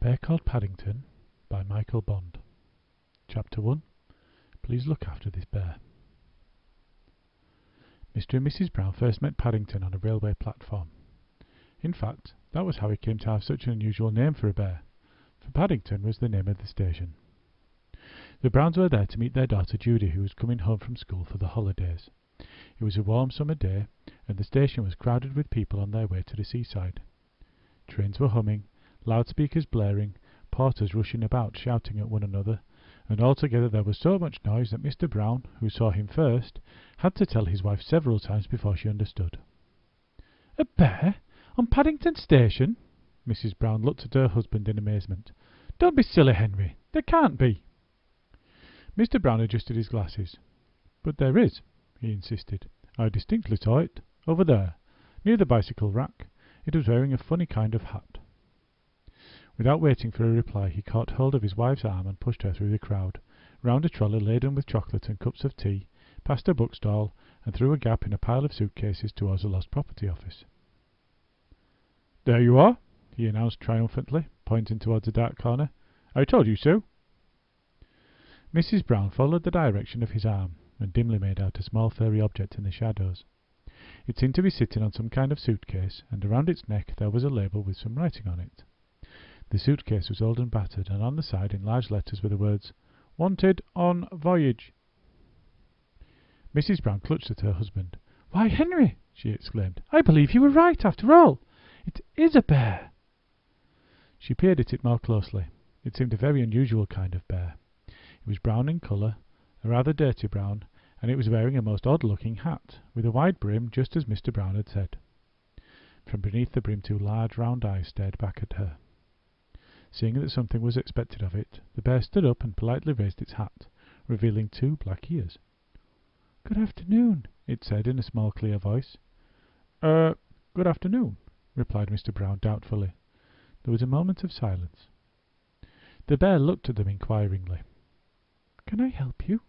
Bear Called Paddington by Michael Bond. Chapter 1. Please look after this bear. Mr. and Mrs. Brown first met Paddington on a railway platform. In fact, that was how he came to have such an unusual name for a bear, for Paddington was the name of the station. The Browns were there to meet their daughter Judy, who was coming home from school for the holidays. It was a warm summer day, and the station was crowded with people on their way to the seaside. Trains were humming, loudspeakers blaring, porters rushing about shouting at one another, and altogether there was so much noise that Mr. Brown, who saw him first, had to tell his wife several times before she understood. "A bear? On Paddington Station?" Mrs. Brown looked at her husband in amazement. "Don't be silly, Henry. There can't be." Mr. Brown adjusted his glasses. "But there is," he insisted. "I distinctly saw it. Over there, near the bicycle rack. It was wearing a funny kind of hat." Without waiting for a reply, he caught hold of his wife's arm and pushed her through the crowd, round a trolley laden with chocolate and cups of tea, past a bookstall, and through a gap in a pile of suitcases towards the Lost Property Office. "There you are," he announced triumphantly, pointing towards a dark corner. "I told you so." Mrs. Brown followed the direction of his arm, and dimly made out a small furry object in the shadows. It seemed to be sitting on some kind of suitcase, and around its neck there was a label with some writing on it. The suitcase was old and battered, and on the side in large letters were the words, "Wanted on voyage." Mrs. Brown clutched at her husband. "Why, Henry," she exclaimed, "I believe you were right after all. It is a bear." She peered at it more closely. It seemed a very unusual kind of bear. It was brown in colour, a rather dirty brown, and it was wearing a most odd-looking hat, with a wide brim, just as Mr. Brown had said. From beneath the brim 2 large round eyes stared back at her. Seeing that something was expected of it, the bear stood up and politely raised its hat, revealing 2 black ears. "Good afternoon," it said in a small clear voice. Good afternoon," replied Mr. Brown doubtfully. There was a moment of silence. The bear looked at them inquiringly. "Can I help you?"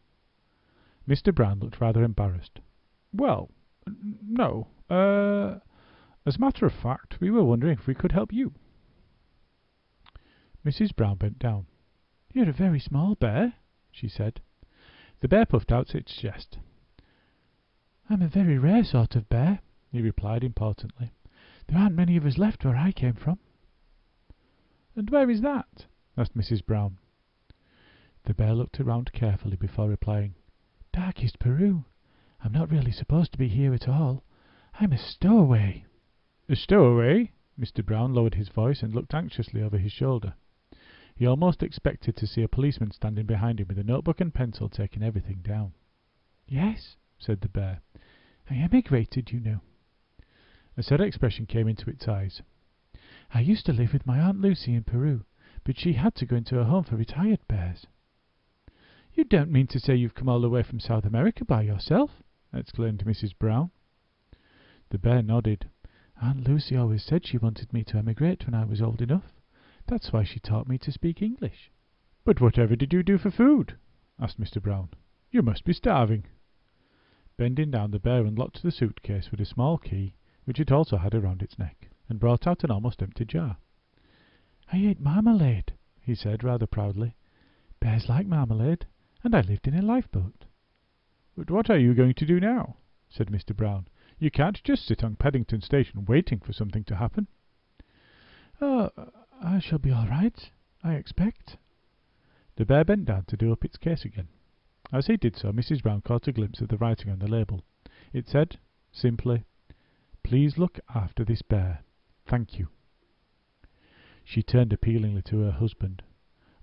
Mr. Brown looked rather embarrassed. "Well, no. As a matter of fact, we were wondering if we could help you." Mrs. Brown bent down. "You're a very small bear," she said. The bear puffed out its chest. "I'm a very rare sort of bear," he replied importantly. "There aren't many of us left where I came from." "And where is that?" asked Mrs. Brown. The bear looked around carefully before replying. "Darkest Peru. I'm not really supposed to be here at all. I'm a stowaway." "A stowaway?" Mr. Brown lowered his voice and looked anxiously over his shoulder. He almost expected to see a policeman standing behind him with a notebook and pencil taking everything down. "Yes," said the bear. "I emigrated, you know." A sad expression came into its eyes. "I used to live with my Aunt Lucy in Peru, but she had to go into a home for retired bears." "You don't mean to say you've come all the way from South America by yourself?" exclaimed Mrs. Brown. The bear nodded. "Aunt Lucy always said she wanted me to emigrate when I was old enough. That's why she taught me to speak English." "But whatever did you do for food?" asked Mr. Brown. "You must be starving." Bending down, the bear unlocked the suitcase with a small key, which it also had around its neck, and brought out an almost empty jar. "I ate marmalade," he said rather proudly. "Bears like marmalade, and I lived in a lifeboat." "But what are you going to do now?" said Mr. Brown. "You can't just sit on Paddington Station waiting for something to happen." "Oh, I shall be all right, I expect." The bear bent down to do up its case again. As he did so, Mrs. Brown caught a glimpse of the writing on the label. It said, simply, "Please look after this bear. Thank you." She turned appealingly to her husband.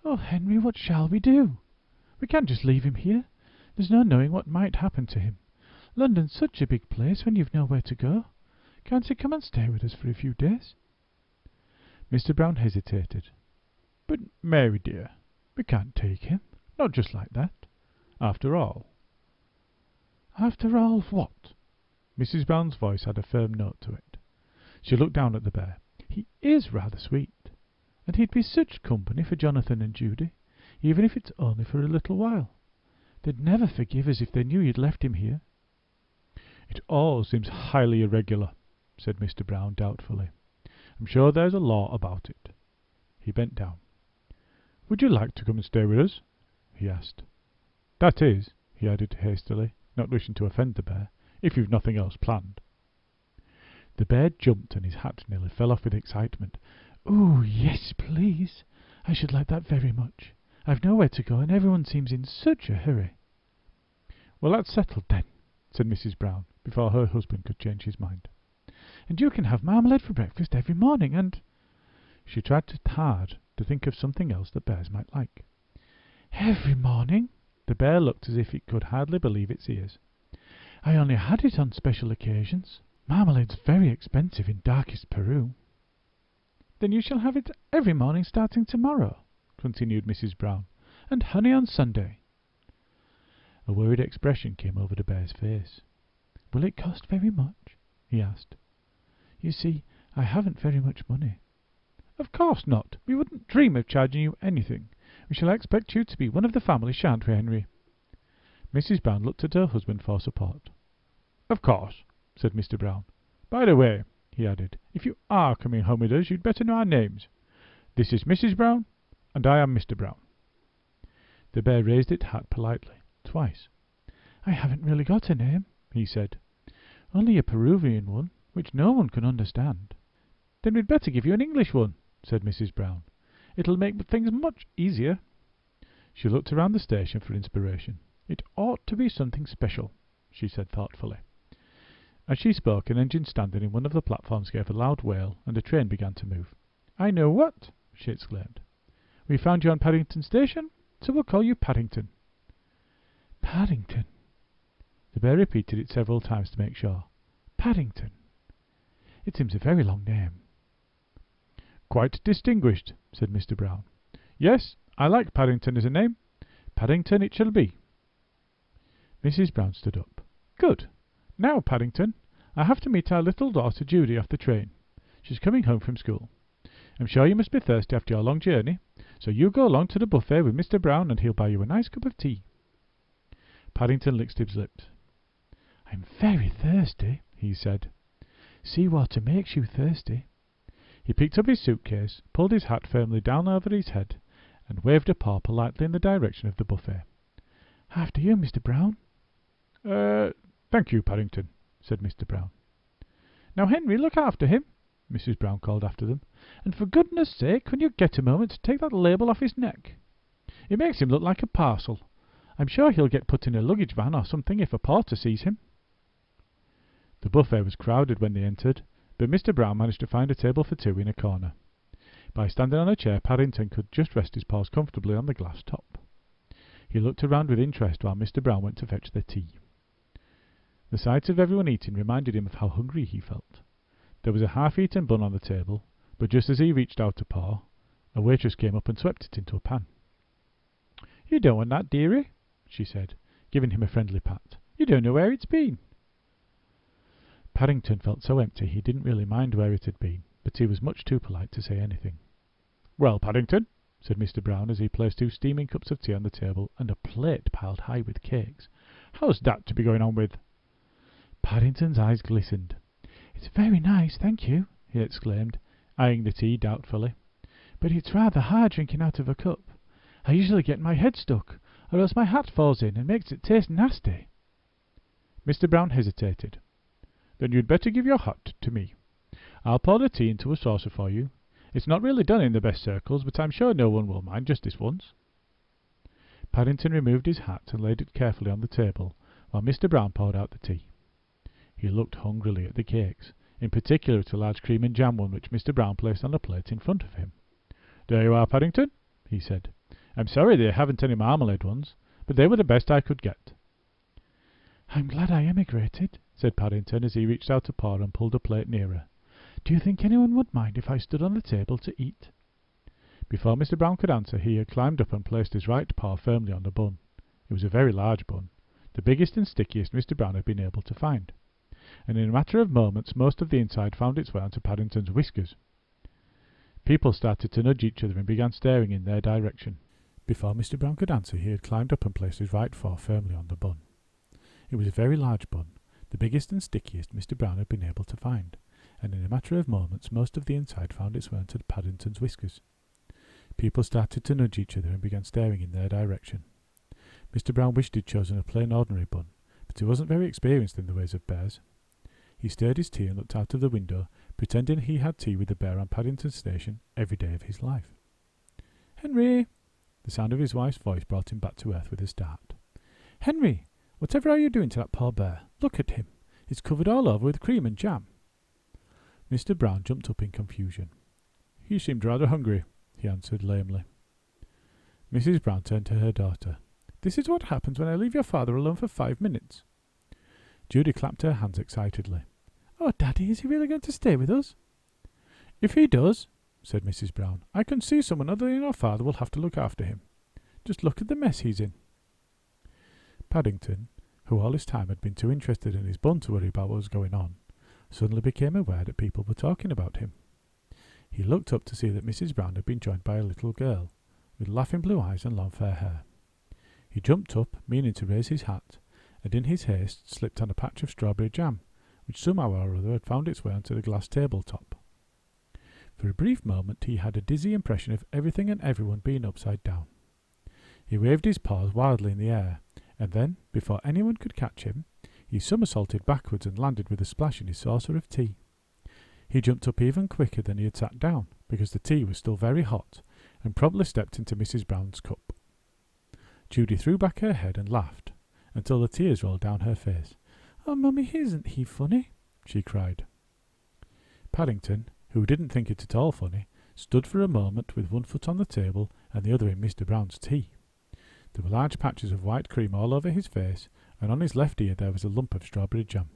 "Oh, Henry, what shall we do? We can't just leave him here. There's no knowing what might happen to him. London's such a big place when you've nowhere to go. Can't he come and stay with us for a few days?" Mr. Brown hesitated. "But, Mary dear, we can't take him. Not just like that. After all." "After all what?" Mrs. Brown's voice had a firm note to it. She looked down at the bear. "He is rather sweet, and he'd be such company for Jonathan and Judy, even if it's only for a little while. They'd never forgive us if they knew you'd left him here." "It all seems highly irregular," said Mr. Brown doubtfully. "I'm sure there's a law about it." He bent down. Would you like to come and stay with us? He asked. That is, he added hastily, not wishing to offend the bear, if you've nothing else planned. The bear jumped and his hat nearly fell off with excitement. Oh, yes, please. I should like that very much. I've nowhere to go and everyone seems in such a hurry. Well, that's settled then, said Mrs. Brown, before her husband could change his mind. And you can have marmalade for breakfast every morning, and... She tried hard to think of something else the bears might like. Every morning? The bear looked as if it could hardly believe its ears. I only had it on special occasions. Marmalade's very expensive in darkest Peru. Then you shall have it every morning starting tomorrow, continued Mrs. Brown, and honey on Sunday. A worried expression came over the bear's face. Will it cost very much? He asked. You see, I haven't very much money. Of course not. We wouldn't dream of charging you anything. We shall expect you to be one of the family, shan't we, Henry? Mrs. Brown looked at her husband for support. Of course, said Mr. Brown. By the way, he added, if you are coming home with us, you'd better know our names. This is Mrs. Brown, and I am Mr. Brown. The bear raised its hat politely, twice. I haven't really got a name, he said. Only a Peruvian one, which no one can understand. Then we'd better give you an English one, said Mrs. Brown. It'll make things much easier. She looked around the station for inspiration. It ought to be something special, she said thoughtfully. As she spoke, an engine standing in one of the platforms gave a loud wail, and a train began to move. I know what, she exclaimed. We found you on Paddington Station, so we'll call you Paddington. Paddington. The bear repeated it several times to make sure. Paddington. It seems a very long name. Quite distinguished, said Mr. Brown. Yes, I like Paddington as a name. Paddington it shall be. Mrs. Brown stood up. Good. Now, Paddington, I have to meet our little daughter Judy off the train. She's coming home from school. I'm sure you must be thirsty after your long journey, so you go along to the buffet with Mr. Brown and he'll buy you a nice cup of tea. Paddington licked his lips. I'm very thirsty, he said. Seawater makes you thirsty. He picked up his suitcase, pulled his hat firmly down over his head, and waved a paw politely in the direction of the buffet. After you, Mr. Brown. Thank you, Paddington, said Mr. Brown. Now, Henry, look after him, Mrs. Brown called after them, and for goodness sake, when you get a moment, take that label off his neck. It makes him look like a parcel. I'm sure he'll get put in a luggage van or something if a porter sees him. The buffet was crowded when they entered, but Mr. Brown managed to find a table for two in a corner. By standing on a chair, Paddington could just rest his paws comfortably on the glass top. He looked around with interest while Mr. Brown went to fetch their tea. The sight of everyone eating reminded him of how hungry he felt. There was a half-eaten bun on the table, but just as he reached out a paw, a waitress came up and swept it into a pan. You don't want that, dearie, she said, giving him a friendly pat. You don't know where it's been. Paddington felt so empty he didn't really mind where it had been, but he was much too polite to say anything. Well, Paddington, said Mr. Brown as he placed two steaming cups of tea on the table and a plate piled high with cakes. How's that to be going on with? Paddington's eyes glistened. It's very nice, thank you, he exclaimed, eyeing the tea doubtfully. But it's rather hard drinking out of a cup. I usually get my head stuck, or else my hat falls in and makes it taste nasty. Mr. Brown hesitated. Then you'd better give your hat to me. I'll pour the tea into a saucer for you. It's not really done in the best circles, but I'm sure no one will mind just this once. Paddington removed his hat and laid it carefully on the table, while Mr. Brown poured out the tea. He looked hungrily at the cakes, in particular at a large cream and jam one which Mr. Brown placed on a plate in front of him. There you are, Paddington, he said. I'm sorry they haven't any marmalade ones, but they were the best I could get. I'm glad I emigrated, said Paddington as he reached out a paw and pulled a plate nearer. Do you think anyone would mind if I stood on the table to eat? Before Mr. Brown could answer, he had climbed up and placed his right paw firmly on the bun. It was a very large bun, the biggest and stickiest Mr. Brown had been able to find, and in a matter of moments most of the inside found its way onto Paddington's whiskers. People started to nudge each other and began staring in their direction. Before Mr. Brown could answer, he had climbed up and placed his right paw firmly on the bun. It was a very large bun, the biggest and stickiest Mr. Brown had been able to find, and in a matter of moments most of the inside found its way onto Paddington's whiskers. People started to nudge each other and began staring in their direction. Mr. Brown wished he'd chosen a plain ordinary bun, but he wasn't very experienced in the ways of bears. He stirred his tea and looked out of the window, pretending he had tea with the bear on Paddington Station every day of his life. "Henry!" The sound of his wife's voice brought him back to earth with a start. "Henry, whatever are you doing to that poor bear? Look at him. He's covered all over with cream and jam." Mr. Brown jumped up in confusion. "He seemed rather hungry," he answered lamely. Mrs. Brown turned to her daughter. "This is what happens when I leave your father alone for 5 minutes." Judy clapped her hands excitedly. "Oh, Daddy, is he really going to stay with us?" "If he does," said Mrs. Brown, "I can see someone other than your father will have to look after him. Just look at the mess he's in." Paddington, who all this time had been too interested in his bun to worry about what was going on, suddenly became aware that people were talking about him. He looked up to see that Mrs. Brown had been joined by a little girl, with laughing blue eyes and long fair hair. He jumped up, meaning to raise his hat, and in his haste slipped on a patch of strawberry jam, which somehow or other had found its way onto the glass tabletop. For a brief moment he had a dizzy impression of everything and everyone being upside down. He waved his paws wildly in the air, and then, before anyone could catch him, he somersaulted backwards and landed with a splash in his saucer of tea. He jumped up even quicker than he had sat down, because the tea was still very hot, and promptly stepped into Mrs. Brown's cup. Judy threw back her head and laughed, until the tears rolled down her face. "Oh, Mummy, isn't he funny?" she cried. Paddington, who didn't think it at all funny, stood for a moment with one foot on the table and the other in Mr. Brown's tea. There were large patches of white cream all over his face, and on his left ear there was a lump of strawberry jam.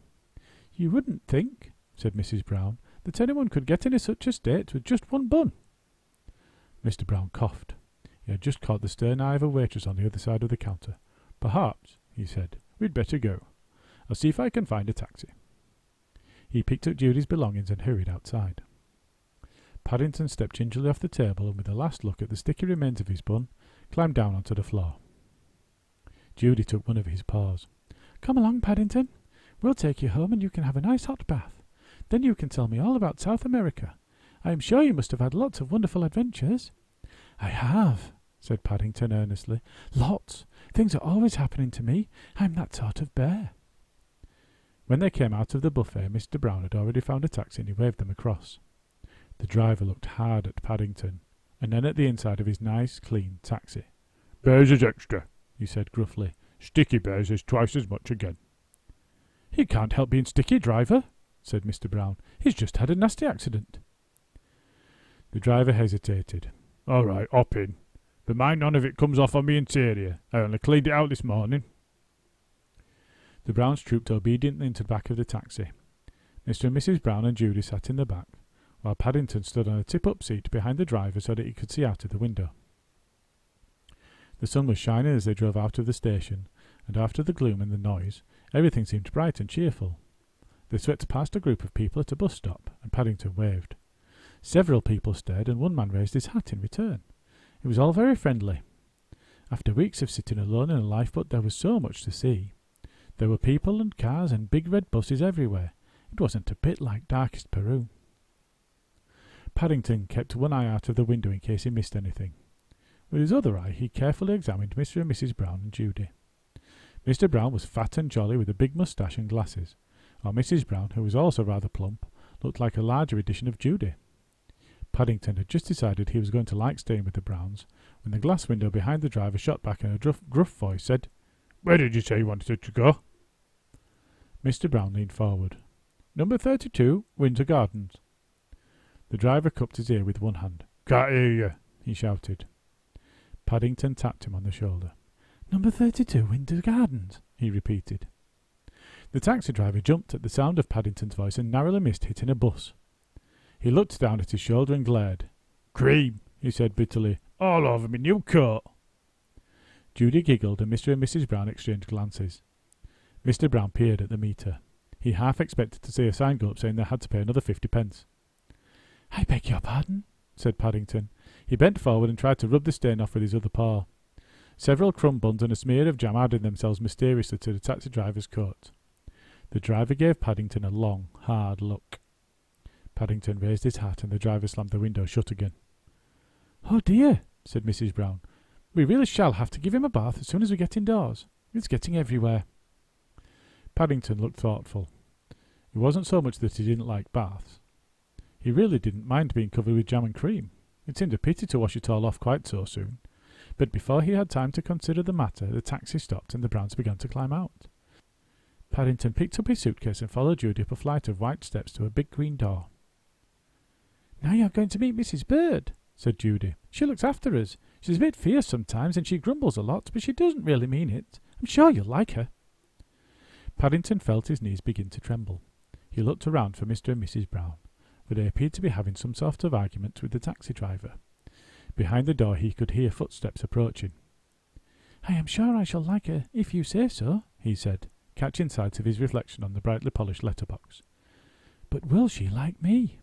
"You wouldn't think," said Mrs. Brown, "that anyone could get into such a state with just one bun." Mr. Brown coughed. He had just caught the stern eye of a waitress on the other side of the counter. "Perhaps," he said, "we'd better go. I'll see if I can find a taxi." He picked up Judy's belongings and hurried outside. Paddington stepped gingerly off the table and, with a last look at the sticky remains of his bun, climbed down onto the floor. Judy took one of his paws. "Come along, Paddington. We'll take you home and you can have a nice hot bath. Then you can tell me all about South America. I am sure you must have had lots of wonderful adventures." "I have," said Paddington earnestly. "Lots. Things are always happening to me. I'm that sort of bear." When they came out of the buffet, Mr. Brown had already found a taxi and he waved them across. The driver looked hard at Paddington, and then at the inside of his nice, clean taxi. "Bears is extra," he said gruffly. "Sticky Bears is twice as much again." "He can't help being sticky, driver," said Mr. Brown. "He's just had a nasty accident." The driver hesitated. "All right, hop in. But mind none of it comes off on me interior. I only cleaned it out this morning." The Browns trooped obediently into the back of the taxi. Mr. and Mrs. Brown and Judy sat in the back, while Paddington stood on a tip-up seat behind the driver so that he could see out of the window. The sun was shining as they drove out of the station, and after the gloom and the noise, everything seemed bright and cheerful. They swept past a group of people at a bus stop, and Paddington waved. Several people stared, and one man raised his hat in return. It was all very friendly. After weeks of sitting alone in a lifeboat, there was so much to see. There were people and cars and big red buses everywhere. It wasn't a bit like darkest Peru. Paddington kept one eye out of the window in case he missed anything. With his other eye, he carefully examined Mr. and Mrs. Brown and Judy. Mr. Brown was fat and jolly with a big moustache and glasses, while Mrs. Brown, who was also rather plump, looked like a larger edition of Judy. Paddington had just decided he was going to like staying with the Browns, when the glass window behind the driver shot back and a gruff voice said, "Where did you say you wanted to go?" Mr. Brown leaned forward. "Number 32, Winter Gardens." The driver cupped his ear with one hand. "Can't hear you," he shouted. Paddington tapped him on the shoulder. "Number 32, Winter Gardens," he repeated. The taxi driver jumped at the sound of Paddington's voice and narrowly missed hitting a bus. He looked down at his shoulder and glared. "Cream," he said bitterly. "All over me new coat." Judy giggled and Mr. and Mrs. Brown exchanged glances. Mr. Brown peered at the meter. He half expected to see a sign go up saying they had to pay another 50p. "I beg your pardon," said Paddington. He bent forward and tried to rub the stain off with his other paw. Several crumb buns and a smear of jam added themselves mysteriously to the taxi driver's coat. The driver gave Paddington a long, hard look. Paddington raised his hat and the driver slammed the window shut again. "Oh dear," said Mrs. Brown. "We really shall have to give him a bath as soon as we get indoors. It's getting everywhere." Paddington looked thoughtful. It wasn't so much that he didn't like baths. He really didn't mind being covered with jam and cream. It seemed a pity to wash it all off quite so soon. But before he had time to consider the matter, the taxi stopped and the Browns began to climb out. Paddington picked up his suitcase and followed Judy up a flight of white steps to a big green door. "Now you're going to meet Mrs. Bird," said Judy. "She looks after us. She's a bit fierce sometimes and she grumbles a lot, but she doesn't really mean it. I'm sure you'll like her." Paddington felt his knees begin to tremble. He looked around for Mr. and Mrs. Brown, but they appeared to be having some sort of argument with the taxi driver. Behind the door he could hear footsteps approaching. "I am sure I shall like her, if you say so," he said, catching sight of his reflection on the brightly polished letterbox. "But will she like me?"